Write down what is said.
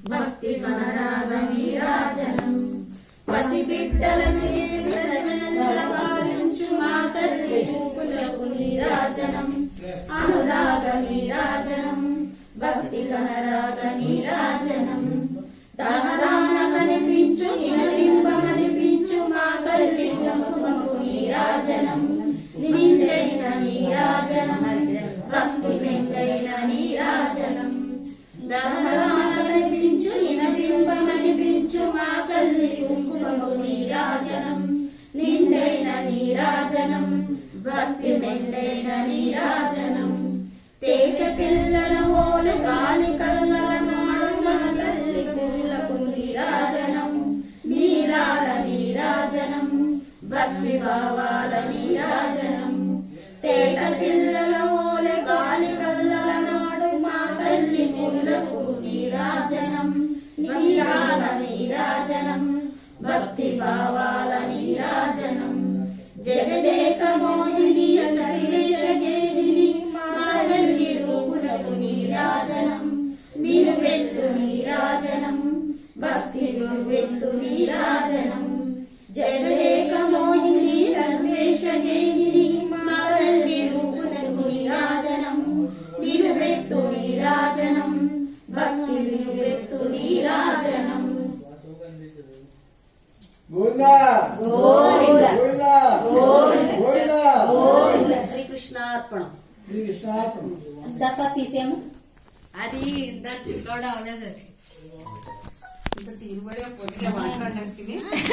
భక్తి గణరాగ నీరాజనం పసిబిడ్డలను పాలించు మా తల్లి చూపులకు నీరాజనం అనురాగ నీరాజనం భక్తి గణరాగ నీరాజనం దాన కనిపించు హిమలింబమనిపించు మా తల్లి కుంకుమకు నీరాజనం నిండైన నీరాజనం భక్తి నిండైన నీరాజనం దాన కనిపించు హిమలింబమనిపించు మా తల్లి కుంకుమకు నీరాజనం నిండైన నీరాజనం భక్తి నిండైన నీరాజనం తేట పిల్లల ఓల గాలి కల్లల నాడున తల్లి పూలకు నీరాజనం నీలాల నీరాజనం భక్తి భావాల నీరాజనం తేట పిల్లల ఓల గాలి కల్లల నాడు మా తల్లి పూలకు నీరాజనం నీలాల నీరాజనం భక్తి భావాల నీరాజనం జగదేక మోహిని సర్వేశ గేహిని మా తల్లి రూపులకు నీరాజనం నిలువెత్తు నీరాజనం భక్తి నిలువెత్తు నీరాజనం జగదేక మోహిని సర్వేశ గేహిని మా తల్లి రూపులకు నీరాజనం నిలువెత్తు నీరాజనం భక్తి నిలువెత్తు నీరాజనం గోవిందా గోవింద గోవిందా గోవింద గోవిందా గోవింద శ్రీకృష్ణార్పణం శ్రీకృష్ణార్పణం. దక్క తీసేము అది ఇంత లోడ్ అవ్వలేదు. ఇంత తీరుబడి పొద్దుగా మాట్లాడేసుకుని